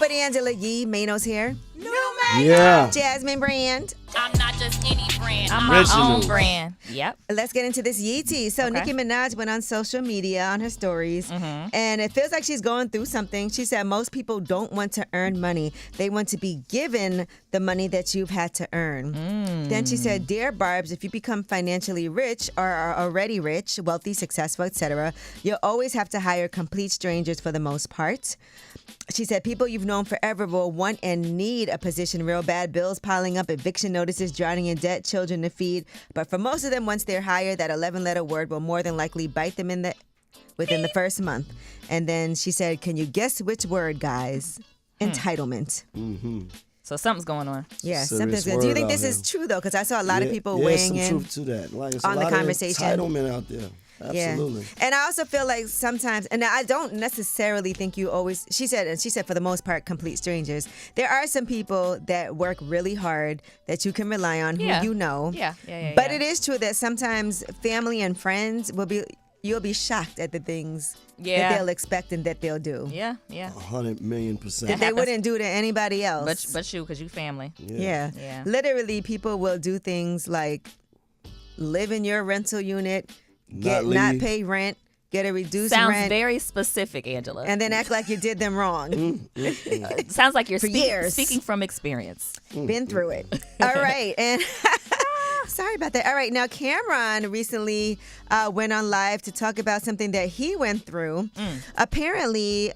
with Angela Yee. Mano's here. Yeah. Jasmine Brand. I'm not just any brand. I'm my Original. own brand. Yep. Let's get into this Yee tea. So Okay. Nicki Minaj went on social media on her stories, and it feels like she's going through something. She said most people don't want to earn money. They want to be given the money that you've had to earn. Then she said, "Dear Barbs, if you become financially rich or are already rich, wealthy, successful, etc., you'll always have to hire complete strangers for the most part." She said, "People you've known forever will want and need a position real bad, bills piling up, eviction notices, drowning in debt, children to feed. But for most of them, once they're hired, that 11-letter word will more than likely bite them within the first month." And then she said, "Can you guess which word, guys? Entitlement." So something's going on. Yeah, Serious something's good. Do you word think out this is here. true, though? Because I saw a lot of people yeah, weighing some in. truth to that. Like, it's on a the lot conversation. Of entitlement out there. Absolutely. Yeah. And I also feel like sometimes, and I don't necessarily think you always, she said for the most part, complete strangers. There are some people that work really hard that you can rely on, Yeah. who you know. Yeah. But it is true that sometimes family and friends you'll be shocked at the things that they'll expect and that they'll do. Yeah. 100,000,000%. That they happens. wouldn't do to anybody else. But you, because you family. Yeah. Yeah. Literally, people will do things like live in your rental unit, not leave. pay rent, get a reduced Sounds rent, very specific, Angela. and then act like you did them wrong. It sounds like you're years. speaking from experience. Been through it. All right. And sorry about that. All right. Now, Cameron recently went on live to talk about something that he went through. Apparently,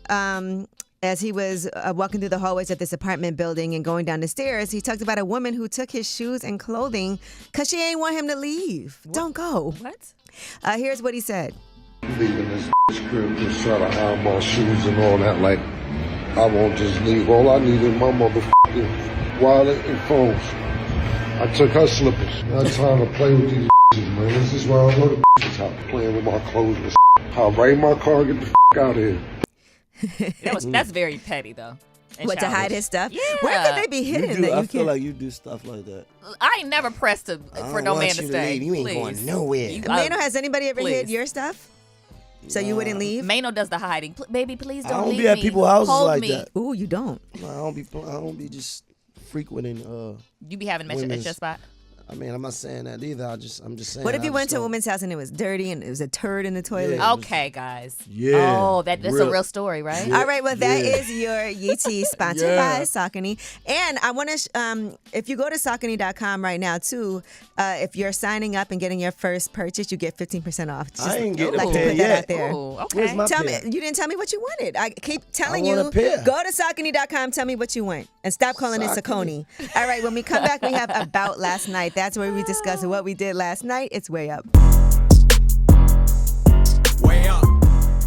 as he was walking through the hallways of this apartment building and going down the stairs, he talked about a woman who took his shoes and clothing because she ain't want him to leave. Don't go. What? Here's what he said. Leaving this crib, just try to hide my shoes and all that. Like, I won't just leave. All I need is my motherfucking wallet and phones. I took her slippers. I'm trying to play with these man. This is why I go to house, playing with my clothes and I'll ride my car and get the out of here. That's very petty, though. and What, to hide childish. his stuff? Yeah. Where could they be hidden that you I feel can't? like you do stuff like that. I ain't never pressed for don't no want man to you to stay. leave. You ain't Please. going nowhere. Mano, has anybody ever hid Please. your stuff? So you wouldn't leave? Mano does the hiding. Baby, please I don't don't leave be at me. people's houses Hold like me. that. Ooh, you don't. No, I don't be just frequenting. You be having them at Women's- your spot. I mean, I'm not saying that either. I'm just saying. What if I you went just to a don't- woman's house and it was dirty and it was a turd in the toilet? Yeah. Okay, guys. Yeah. Oh, that's a real story, right? Yeah. All right, well, that Yeah. is your Yeetie sponsored Yeah. by Saucony. And I want to, if you go to Saucony.com right now, too, if you're signing up and getting your first purchase, you get 15% off. Just I ain't getting like a to pair put that yet. out there. Ooh, okay. Where's my Tell me, pair? you didn't tell me what you wanted. I keep telling I want you, a pair. go to Saucony.com, tell me what you want, and stop calling it Saucony. All right, when we come back, we have About Last Night. That's where we discuss what we did last night. It's way up.